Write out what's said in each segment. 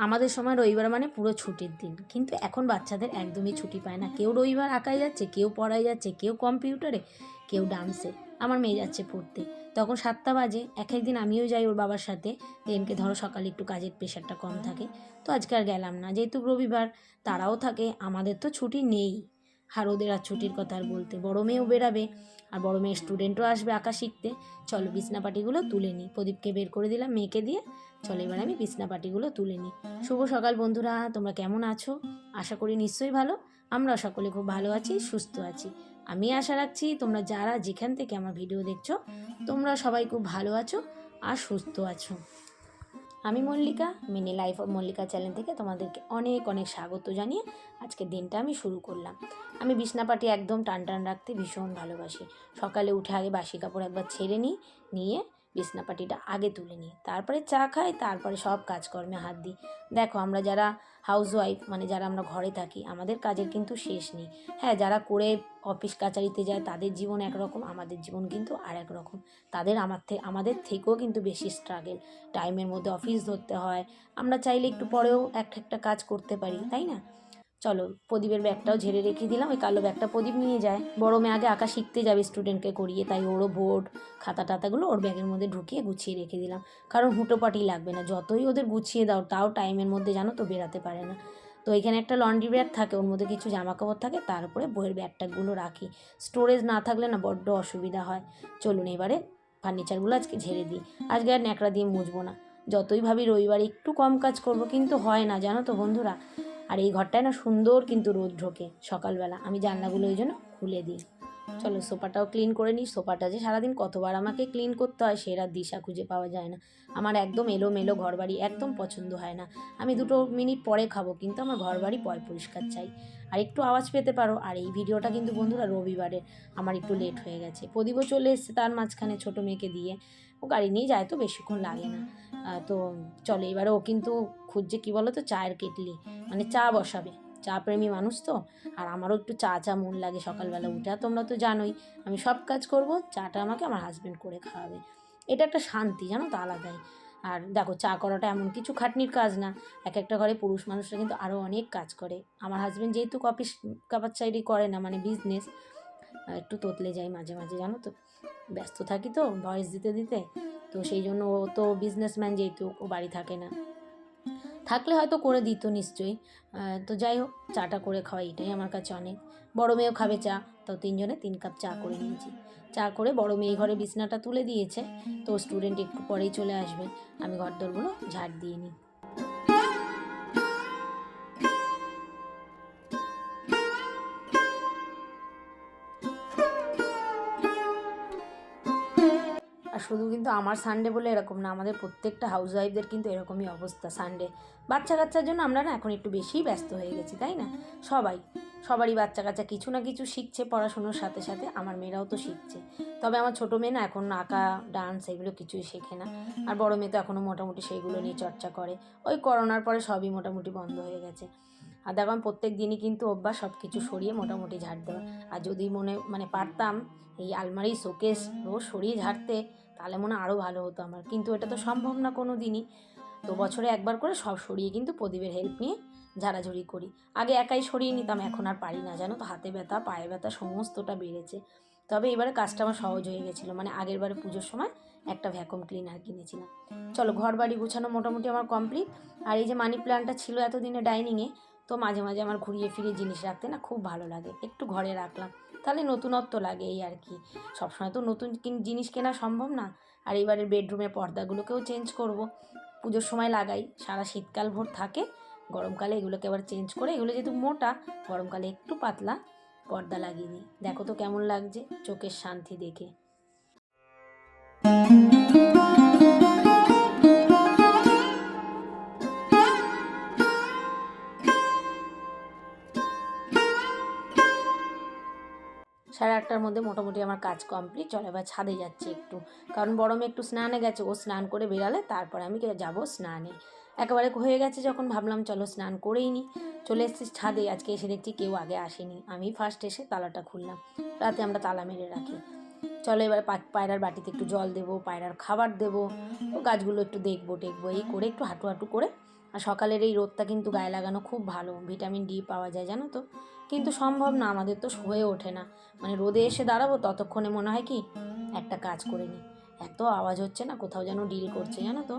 আমাদের সময় রবিবার মানে পুরো ছুটির দিন, কিন্তু এখন বাচ্চাদের একদমই ছুটি পায় না। কেউ রবিবার আঁকায় যাচ্ছে, কেউ পড়ায় যাচ্ছে, কেউ কম্পিউটারে, কেউ ডান্সে। আমার মেয়ে যাচ্ছে পড়তে, তখন 7টা বাজে। এক একদিন আমিও যাই ওর বাবার সাথে। দিনকে ধরো সকালে একটু কাজের প্রেশারটা কম থাকে, তো আজকে আর গেলাম না, যেহেতু রবিবার। তারাও থাকে, আমাদের তো ছুটি নেই। আর ওদের আর ছুটির কথা আর বলতে, বড় মেয়েও বেরাবে, আর বড় মেয়ের স্টুডেন্টও আসবে আঁকা শিখতে। চলো বিছনাপাটিগুলো তুলে নিই, প্রদীপকে বের করে দিলাম মেয়েকে দিয়ে। চলো এবার আমি বিছনাপাটিগুলো তুলে নিই। শুভ সকাল বন্ধুরা, তোমরা কেমন আছো? আশা করি নিশ্চয়ই ভালো। আমরাও সকলে খুব ভালো আছি, সুস্থ আছি। আমি আশা রাখছি তোমরা যারা যেখান থেকে আমার ভিডিও দেখছো, তোমরা সবাই খুব ভালো আছো আর সুস্থ আছো। আমি Mallika, mini life of Mallika channel থেকে তোমাদেরকে অনেক অনেক স্বাগত জানিয়ে আজকের দিনটা আমি শুরু করলাম। আমি বিছনাপাটি একদম টান টান রাখতে ভীষণ ভালোবাসি। সকালে উঠে আগে বাসি কাপড় একবার ছেড়ে নিয়ে বিছনাপাটিটা আগে তুলে নিই, তারপরে চা খাই, তারপরে সব কাজকর্মে হাত দিই। দেখো আমরা যারা হাউসওয়াইফ, মানে যারা আমরা ঘরে থাকি, আমাদের কাজের কিন্তু শেষ নেই। হ্যাঁ, যারা করে অফিস কাচারিতে যায় তাদের জীবন একরকম, আমাদের জীবন কিন্তু আর এক রকম। তাদের আমাদের থেকেও কিন্তু বেশি স্ট্রাগল। টাইমের মধ্যে অফিস ধরতে হয়। আমরা চাইলে একটু পরেও একটা কাজ করতে পারি, তাই না? চলো প্রদীপের ব্যাগটাও ঝেড়ে রেখে দিলাম, ওই কালো ব্যাগটা প্রদীপ নিয়ে যায়। বড় মেয়ে আগে আঁকা শিখতে যাবে স্টুডেন্টকে করিয়ে, তাই ওরও বোর্ড খাতা টাতাগুলো ওর ব্যাগের মধ্যে ঢুকিয়ে গুছিয়ে রেখে দিলাম। কারণ হুটোপাটি লাগবে না, যতই ওদের গুছিয়ে দাও তাও টাইমের মধ্যে জানো তো বেরাতে পারে না। তো এখানে একটা লন্ড্রি ব্যাগ থাকে, ওর মধ্যে কিছু জামা কাপড় থাকে, তারপরে বইয়ের ব্যাগটাগুলো রাখি। স্টোরেজ না থাকলে না বড্ড অসুবিধা হয়। চলুন এবারে ফার্নিচারগুলো আজকে ঝেড়ে দিই। আজকে আর ন্যাকড়া দিয়ে মুছবো না। যতই ভাবি রবিবার একটু কম কাজ করব, কিন্তু হয় না জানো তো বন্ধুরা। আর এই ঘরটায় না সুন্দর কিন্তু রোদ ঢোকে সকালবেলা, আমি জানলাগুলো ওই জন্য খুলে দিই। চলো সোফাটাও ক্লিন করে নিই। সোফাটা যে সারাদিন কতবার আমাকে ক্লিন করতে হয় সেটা দিশা খুঁজে পাওয়া যায় না। আমার একদম এলোমেলো ঘরবাড়ি একদম পছন্দ হয় না। আমি 2 মিনিট পরে খাবো, কিন্তু আমার ঘরবাড়ি পরিষ্কার চাই। আর একটু আওয়াজ পেতে পারো। আর এই ভিডিওটা কিন্তু বন্ধুরা রবিবারে, আমার একটু লেট হয়ে গেছে। প্রদীপও চলে এসছে তার মাঝখানে ছোটো মেয়েকে দিয়ে, ও গাড়ি নিয়ে যায় তো বেশিক্ষণ লাগে না। তো চলে এবারে ও কিন্তু খুঁজছে কী বলো তো, চায়ের কেটলি, মানে চা বসাবে। চা প্রেমী মানুষ তো, আর আমারও একটু চা মন লাগে সকালবেলা উঠে। আর তোমরা তো জানোই আমি সব কাজ করব, চাটা আমাকে আমার হাজব্যান্ড করে খাওয়াবে। এটা একটা শান্তি জানো তো, আলাদাই। আর দেখো চা করাটা এমন কিছু খাটনির কাজ না। এক একটা ঘরে পুরুষ মানুষরা কিন্তু আরও অনেক কাজ করে। আমার হাজব্যান্ড যেহেতু কফি কাপাচ্চারি করে না, মানে বিজনেস, একটু তোতলে যাই মাঝে মাঝে জানো তো, ব্যস্ত থাকি তো ভয়েস দিতে দিতে। তো সেই জন্য ও তো বিজনেসম্যান, যেহেতু ও বাড়ি থাকে না, থাকলে হয়তো করে দিত নিশ্চয়ই। তো যাই হোক, চাটা করে খাওয়া এটাই আমার কাছে অনেক। বড় মেয়েও খাবে চা, তো 3 জনে 3 কাপ চা করে নিয়েছি। চা করে বড় মেয়ে ঘরে বিছনাটা তুলে দিয়েছে, তো স্টুডেন্ট একটু পরেই চলে আসবে। আমি ঘরদোরগুলো ঝাড় দিয়ে নিই। আর শুধু কিন্তু আমার সানডে বলে এরকম না, আমাদের প্রত্যেকটা হাউসওয়াইফদের কিন্তু এরকমই অবস্থা। সানডে বাচ্চা কাচ্চার জন্য আমরা না এখন একটু বেশিই ব্যস্ত হয়ে গেছি, তাই না? সবারই বাচ্চা কাচ্চা কিছু না কিছু শিখছে পড়াশুনোর সাথে সাথে। আমার মেয়েরাও তো শিখছে। তবে আমার ছোটো মেয়ে না এখন আঁকা ডান্স এগুলো কিছুই শেখে না। আর বড় মেয়ে তো এখনও মোটামুটি সেইগুলো নিয়ে চর্চা করে। ওই করোনার পরে সবই মোটামুটি বন্ধ হয়ে গেছে। আর দেখো আমি প্রত্যেক দিনই কিন্তু অভ্যাস সব কিছু সরিয়ে মোটামুটি ঝাড় দেওয়া। আর যদি মানে পারতাম এই আলমারি শোকেস রোজ সরিয়ে ঝাড়তে, তাহলে মনে আরও ভালো হতো আমার। কিন্তু এটা তো সম্ভব না কোনো দিনই। তো বছরে একবার করে সব সরিয়ে কিন্তু প্রদীপের হেল্প নিয়ে ঝাড়াঝুড়ি করি। আগে একাই সরিয়ে নিতাম, এখন আর পারি না জানো তো, হাতে ব্যথা পায়ে ব্যথা সমস্তটা বেড়েছে। তবে এবারে কাজটা আমার সহজ হয়ে গেছিলো, মানে আগের বারে পুজোর সময় একটা ভ্যাকুয়াম ক্লিনার কিনেছিলাম। চলো ঘর বাড়ি গুছানো মোটামুটি আমার কমপ্লিট। আর এই যে মানি প্ল্যান্টটা ছিল এতদিনে ডাইনিংয়ে, তো মাঝে মাঝে আমার ঘুরিয়ে ফিরিয়ে জিনিস রাখতে না খুব ভালো লাগে, একটু ঘরে রাখলাম, তাহলে নতুনত্ব লাগে এই আর কি। সবসময় তো নতুন জিনিস কেনা সম্ভব না। আর এবারের বেডরুমের পর্দাগুলোকেও চেঞ্জ করব। পুজোর সময় লাগাই, সারা শীতকাল ভোর থাকে, গরমকালে এগুলোকে আবার চেঞ্জ করে, এগুলো যেহেতু মোটা, গরমকালে একটু পাতলা পর্দা লাগিয়ে দিই। দেখো তো কেমন লাগছে, চোখের শান্তি দেখে। সাড়ে 8টার মধ্যে মোটামুটি আমার কাজ কমপ্লিট। চলো এবার ছাদে যাচ্ছে একটু, কারণ বড় মেয়ে একটু স্নানে গেছে, ও স্নান করে বেরালে তারপরে আমি যাব স্নানে। একেবারে হয়ে গেছে যখন, ভাবলাম চলো স্নান করেই নিই। চলে এসেছি ছাদে। আজকে এসে দেখছি কেউ আগে আসেনি, আমি ফার্স্ট এসে তালাটা খুললাম। রাতে আমরা তালা মেরে রাখি। চলো এবার পায়রার বাটিতে একটু জল দেবো, পায়রার খাবার দেবো, ও গাছগুলো একটু দেখবো টেকবো, এই করে একটু হাঁটু করে আর সকালের এই রোদটা কিন্তু গায়ে লাগানো খুব ভালো, ভিটামিন ডি পাওয়া যায় জানো তো। কিন্তু সম্ভব না, আমাদের তো হয়ে ওঠে না, মানে রোদে এসে দাঁড়াবো ততক্ষণে মনে হয় কি একটা কাজ করে নিই। এত আওয়াজ হচ্ছে না, কোথাও যেন ডিল করছে জানো তো।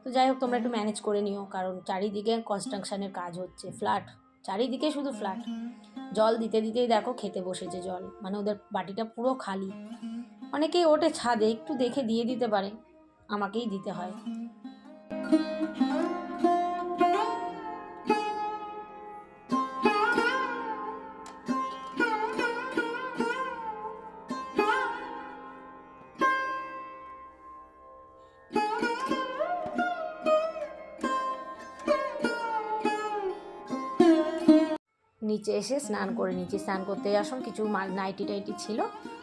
তো যাই হোক, তোমরা একটু ম্যানেজ করে নিও, কারণ চারিদিকে কনস্ট্রাকশনের কাজ হচ্ছে, ফ্ল্যাট, চারিদিকে শুধু ফ্ল্যাট। জল দিতে দিতেই দেখো খেতে বসেছে জল, মানে ওদের বাটিটা পুরো খালি। অনেকেই ওঠে ছাদে, একটু দেখে দিয়ে দিতে পারে, আমাকেই দিতে হয়। নিচে এসে স্নান করে নিচ্ছি, স্নান করতে আসুন কিছু নাইটি টাইটি ছিল,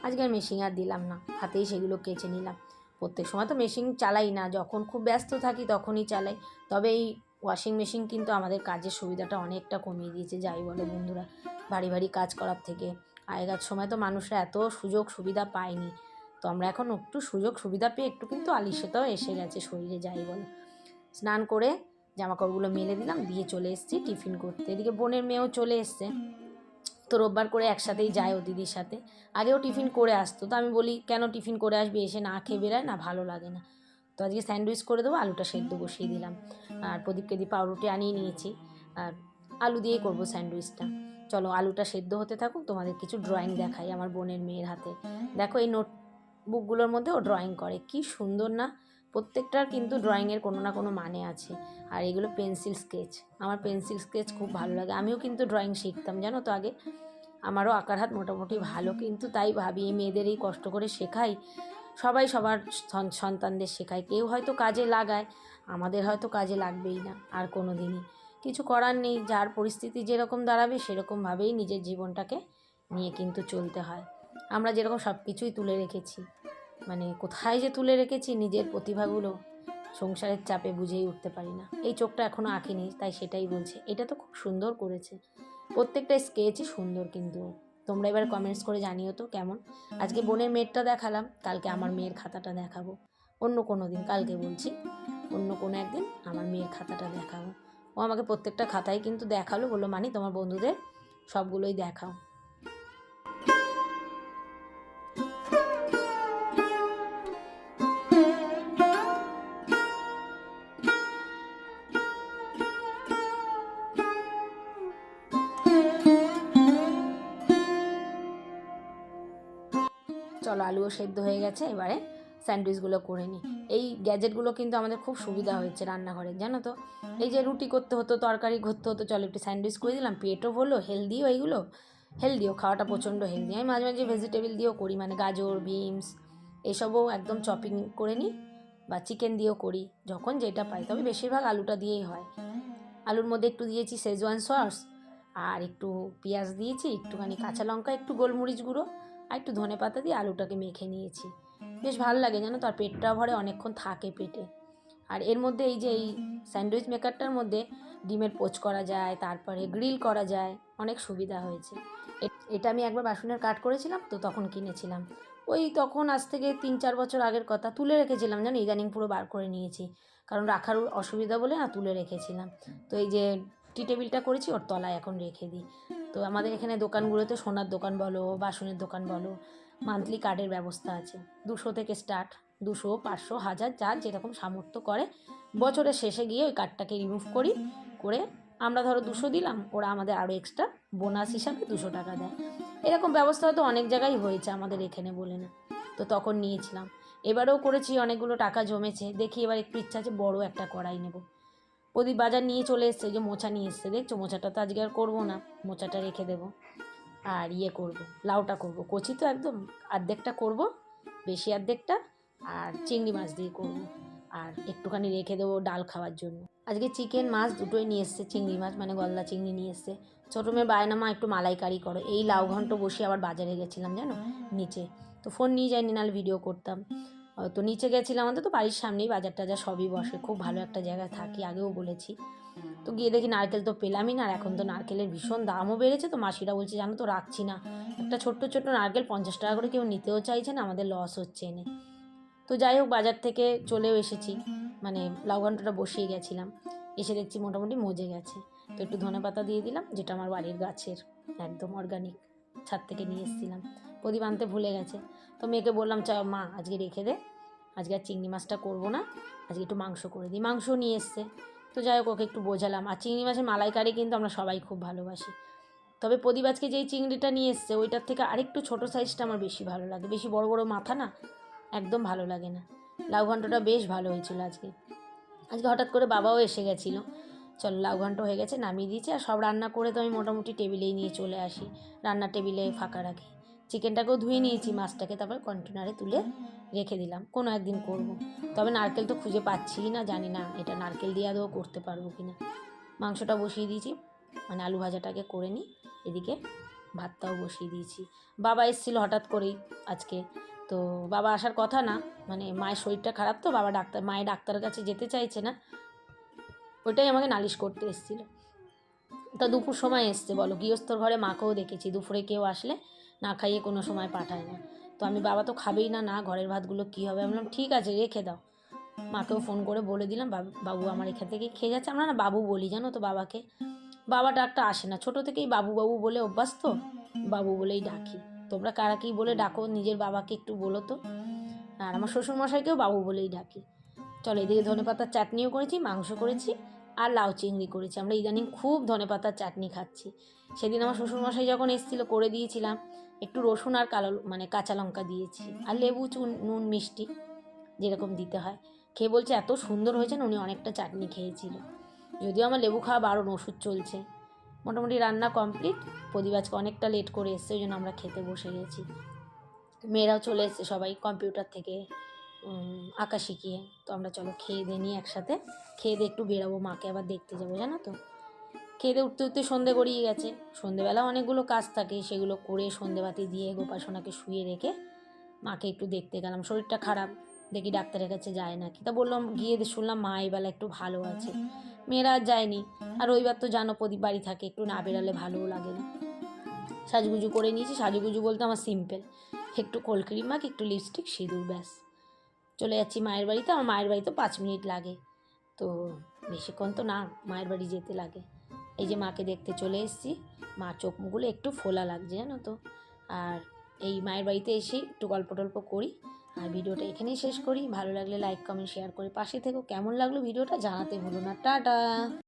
আজকে আর মেশিন আর দিলাম না, হাতেই সেগুলো কেচে নিলাম। প্রত্যেক সময় তো মেশিন চালাই না, যখন খুব ব্যস্ত থাকি তখনই চালাই। তবে এই ওয়াশিং মেশিন কিন্তু আমাদের কাজের সুবিধাটা অনেকটা কমিয়ে দিয়েছে, যাই বলো বন্ধুরা, ভারী ভারী কাজ করার থেকে। আগেকার সময় তো মানুষরা এত সুযোগ সুবিধা পায়নি, তো আমরা এখন একটু সুযোগ সুবিধা পেয়ে একটু কিন্তু আলিস্যতাও এসে গেছে শরীরে, যাই বলো। স্নান করে জামাকাপড়গুলো মেলে দিলাম, দিয়ে চলে এসেছি টিফিন করতে। এদিকে বোনের মেয়েও চলে এসছে, তো রোববার করে একসাথেই যায় ও দিদির সাথে। আগেও টিফিন করে আসতো, তো আমি বলি কেন টিফিন করে আসবি, এসে না খেয়ে বেরায় না, ভালো লাগে না। তো আজকে স্যান্ডউইচ করে দেবো, আলুটা সেদ্ধ বসিয়ে দিলাম। আর প্রদীপকে দিয়ে পাউরুটি আনিয়ে নিয়েছি, আর আলু দিয়েই করবো স্যান্ডউইচটা। চলো আলুটা সেদ্ধ হতে থাকুক, তোমাদের কিছু ড্রয়িং দেখাই আমার বোনের মেয়ের হাতে। দেখো এই নোটবুকগুলোর মধ্যে ও ড্রয়িং করে, কি সুন্দর না। প্রত্যেকটার কিন্তু ড্রয়িংয়ের কোনো না কোনো মানে আছে। আর এগুলো পেন্সিল স্কেচ, আমার পেন্সিল স্কেচ খুব ভালো লাগে, আমিও কিন্তু ড্রয়িং শিখতাম জানো তো আগে। আমারও আঁকার হাত মোটামুটি ভালো, কিন্তু তাই ভাবি এই মেয়েদের এই কষ্ট করে শেখাই, সবাই সবার সন্তানদের শেখায়, কেউ হয়তো কাজে লাগায়, আমাদের হয়তো কাজে লাগবেই না আর কোনো দিনই। কিছু করার নেই, যার পরিস্থিতি যেরকম দাঁড়াবে সেরকমভাবেই নিজের জীবনটাকে নিয়ে কিন্তু চলতে হয়। আমরা যেরকম সব কিছুই তুলে রেখেছি, মানে কোথায় যে তুলে রেখেছি নিজের প্রতিভাগুলো, সংসারের চাপে বুঝেই উঠতে পারি না। এই চোখটা এখনও আঁকিনি, তাই সেটাই বলছে, এটা তো খুব সুন্দর করেছে, প্রত্যেকটা স্কেচই সুন্দর। কিন্তু তোমরা এবার কমেন্টস করে জানিও তো কেমন। আজকে বোনের মেয়েরটা দেখালাম, কালকে আমার মেয়ের খাতাটা দেখাবো, অন্য কোনো দিন, কালকে বলছি, অন্য কোনো একদিন আমার মেয়ের খাতাটা দেখাবো। ও আমাকে প্রত্যেকটা খাতাই কিন্তু দেখালো, বললো মানি তোমার বন্ধুদের সবগুলোই দেখাও। চলো আলুও সেদ্ধ হয়ে গেছে, এবারে স্যান্ডউইচগুলো করে নিই। এই গ্যাজেটগুলো কিন্তু আমাদের খুব সুবিধা হয়েছে রান্নাঘরে জানো তো। এই যে রুটি করতে হতো, তরকারি করতে হতো, চলো একটু স্যান্ডউইচ করে দিলাম, পেটও হলো, হেলদিও, এইগুলো হেলদিও, খাওয়াটা প্রচণ্ড হেলদি। আমি মাঝে মাঝে ভেজিটেবল দিয়েও করি, মানে গাজর, বিনস এসবও একদম চপিং করে নিই, বা চিকেন দিয়েও করি, যখন যেটা পাই, তবে বেশিরভাগ আলুটা দিয়েই হয়। আলুর মধ্যে একটু দিয়েছি শেজওয়ান সস, আর একটু পেঁয়াজ দিয়েছি, একটুখানি কাঁচা লঙ্কা, একটু গোলমরিচ গুঁড়ো, আর একটু ধনে পাতা দিয়ে আলুটাকে মেখে নিয়েছি। বেশ ভালো লাগে জানো তো, আর পেটটাও ভরে, অনেকক্ষণ থাকে পেটে। আর এর মধ্যে এই যে এই স্যান্ডউইচ মেকারটার মধ্যে ডিমের পোচ করা যায়, তারপরে গ্রিল করা যায়, অনেক সুবিধা হয়েছে। এটা আমি একবার বাসনের কাট করেছিলাম তো, তখন কিনেছিলাম, ওই তখন আজ থেকে 3-4 বছর আগের কথা, তুলে রেখেছিলাম জানো, ইদানিং পুরো বার করে নিয়েছি, কারণ রাখার অসুবিধা বলে না, তুলে রেখেছিলাম। তো এই যে টি টেবিলটা করেছি ওর তলায় এখন রেখে দিই। তো আমাদের এখানে দোকানগুলোতে, সোনার দোকান বলো, বাসনের দোকান বলো, মান্থলি কার্ডের ব্যবস্থা আছে, 200 থেকে স্টার্ট, 200, 500, 1000, যার যেরকম সামর্থ্য করে। বছরের শেষে গিয়ে ওই কার্ডটাকে রিমুভ করে আমরা ধরো 200 দিলাম, ওরা আমাদের আরও এক্সট্রা বোনাস হিসাবে 200 টাকা দেয়। এরকম ব্যবস্থা হয়তো অনেক জায়গায় হয়েছে, আমাদের এখানে বলে না। তো তখন নিয়েছিলাম, এবারেও করেছি, অনেকগুলো টাকা জমেছে, দেখি এবার একটু ইচ্ছা আছে বড় একটা কড়াই নেব। প্রদীপ বাজার নিয়ে চলে এসছে, যে মোচা নিয়ে এসছে, দেখছো মোচাটা তো আজকে আর করবো না, মোচাটা রেখে দেবো। আর করব, লাউটা করব, কচি তো একদম, অর্ধেকটা করব, বেশি অর্ধেকটা, আর চিংড়ি মাছ দিয়ে করব, আর একটুখানি রেখে দেবো ডাল খাওয়ার জন্য। আজকে চিকেন মাছ দুটোই নিয়ে এসছে, চিংড়ি মাছ মানে গলদা চিংড়ি নিয়ে এসছে। ছোটো মেয়ে বায়না, মা একটু মালাইকারি করো। এই লাউ ঘন্ট বসে আবার বাজারে গেছিলাম জানো, নিচে, তো ফোন নিয়ে যাইনি, নাহলে ভিডিও করতাম। তো নিচে গেছিলাম, আমাদের তো বাড়ির সামনেই বাজার টাজার সবই বসে, খুব ভালো একটা জায়গায় থাকি, আগেও বলেছি। তো গিয়ে দেখি নারকেল তো পেলামই না, আর এখন তো নারকেলের ভীষণ দামও বেড়েছে, তো মাসিরা বলছে জানো তো রাখছি না, একটা ছোট্ট ছোট্ট নারকেল 50 টাকা করে কেউ নিতেও চাইছে না, আমাদের লস হচ্ছে এনে। তো যাই হোক, বাজার থেকে চলেও এসেছি, মানে লাউ ঘন্টটা বসিয়ে গেছিলাম। এসে দেখছি মোটামুটি মজে গেছে। তো একটু ধনেপাতা দিয়ে দিলাম, যেটা আমার বাড়ির গাছের, একদম অর্গানিক, ছাদ থেকে নিয়ে এসেছিলাম। প্রদীপ আনতে ভুলে গেছে, তো মেয়েকে বললাম মা আজকে রেখে দে, আজকে আর চিংড়ি মাছটা করবো না, আজকে একটু মাংস করে দিই। মাংস নিয়ে এসছে, তো যাই হোক ওকে একটু বোঝালাম। আর চিংড়ি মাছের মালাইকারি কিন্তু আমরা সবাই খুব ভালোবাসি, তবে প্রদীপ আজকে যেই চিংড়িটা নিয়ে এসছে ওইটার থেকে আরেকটু ছোটো সাইজটা আমার বেশি ভালো লাগে, বেশি বড় বড় মাথা না একদম ভালো লাগে না। লাউ ঘন্টটা বেশ ভালো হয়েছিল আজকে। আজকে হঠাৎ করে বাবাও এসে গেছিলো, চলো লাউ ঘন্ট হয়ে গেছে, নামিয়ে দিয়েছি। আর সব রান্না করে তো আমি মোটামুটি টেবিলেই নিয়ে চলে আসি, রান্নার টেবিলে ফাঁকা রাখি। চিকেনটাকেও ধুয়ে নিয়েছি, মাছটাকে তারপর কন্টেনারে তুলে রেখে দিলাম, কোনো একদিন করব। তবে নারকেল তো খুঁজে পাচ্ছি না, জানি না এটা নারকেল দিয়ে আদৌ করতে পারবো কি না। মাংসটা বসিয়ে দিয়েছি, মানে আলু ভাজাটাকে করে নিই, এদিকে ভাতটাও বসিয়ে দিয়েছি। বাবা এসেছিলো হঠাৎ করেই আজকে, তো বাবা আসার কথা না, মানে মায়ের শরীরটা খারাপ, তো বাবা মায়ের ডাক্তারের কাছে যেতে চাইছে না, ওইটাই আমাকে নালিশ করতে এসেছিলো। তা দুপুর সময় এসছে, বলো গৃহস্থর ঘরে মাকেও দেখেছি দুপুরে কেউ আসলে না খাইয়ে কোনো সময় পাঠায় না। তো আমি বাবা তো খাবেই না, না ঘরের ভাতগুলো কী হবে, আমি বললাম ঠিক আছে রেখে দাও। মাকেও ফোন করে বলে দিলাম বাবু আমার এখান থেকেই খেয়ে যাচ্ছে। আমরা না বাবু বলি জানো তো বাবাকে, বাবা ডাকটা আসে না, ছোটো থেকেই বাবু বাবু বলে অভ্যাস, তো বাবু বলেই ডাকি। তোমরা কারা কী বলে ডাকো নিজের বাবাকে একটু বলো তো। আর আমার শ্বশুরমশাইকেও বাবু বলেই ডাকি। চলো এদিকে ধনেপাতার চাটনিও করেছি, মাংস করেছি, আর লাউ চিংড়ি করেছি। আমরা ইদানিং খুব ধনেপাতার চাটনি খাচ্ছি। সেদিন আমার শ্বশুরমশাই যখন এসেছিলো করে দিয়েছিলাম, একটু রসুন আর কাঁচা লঙ্কা দিয়েছি, আর লেবু নুন মিষ্টি যেরকম দিতে হয়। খেয়ে বলছে এত সুন্দর হয়েছে না, উনি অনেকটা চাটনি খেয়েছিল। যদিও আমার লেবু খাওয়া বারণ, ওষুধ চলছে। মোটামুটি রান্না কমপ্লিট। প্রদীপ আজকে অনেকটা লেট করে এসছে, ওই জন্য আমরা খেতে বসে গেছি। মেয়েরাও চলে এসছে সবাই কম্পিউটার থেকে আঁকা শিখিয়ে। তো আমরা চলো খেয়ে দিয়ে নিয়ে একসাথে খেয়ে দিয়ে একটু বেরোবো, মাকে আবার দেখতে যাবো জানো তো। খেয়ে দিয়ে উঠতে উঠতে সন্ধে গড়িয়ে গেছে। সন্ধেবেলা অনেকগুলো কাজ থাকে, সেগুলো করে সন্ধেবাতি দিয়ে গোপাসনাকে শুয়ে রেখে মাকে একটু দেখতে গেলাম। শরীরটা খারাপ, দেখি ডাক্তারের কাছে যায় নাকি। তা বললাম গিয়ে শুনলাম মা এইবেলা একটু ভালো আছে। মেয়েরা আর যায়নি, আর রবিবার তো জানো প্রদীপ বাড়ি থাকে, একটু না বেরালে ভালোও লাগে না। সাজুগুজু করে নিয়েছি, সাজুগুজু বলতে আমার সিম্পল, একটু কোল্ড ক্রিম মাখ, একটু লিপস্টিক, সিঁদুর, ব্যাস চলে যাচ্ছি মায়ের বাড়িতে। আমার মায়ের বাড়ি তো 5 মিনিট লাগে, তো বেশিক্ষণ তো না মায়ের বাড়ি যেতে লাগে। এই যে মাকে দেখতে চলে এসেছি, মা চোখ মুখগুলো একটু ফোলা লাগছে জানো তো। আর এই মায়ের বাড়িতে এসে একটু গল্প টল্প করি, আর ভিডিওটা এখানেই শেষ করি। ভালো লাগলে লাইক কমেন্ট শেয়ার করে পাশে থেকো। কেমন লাগলো ভিডিওটা জানাতে ভুলো না। টাটা।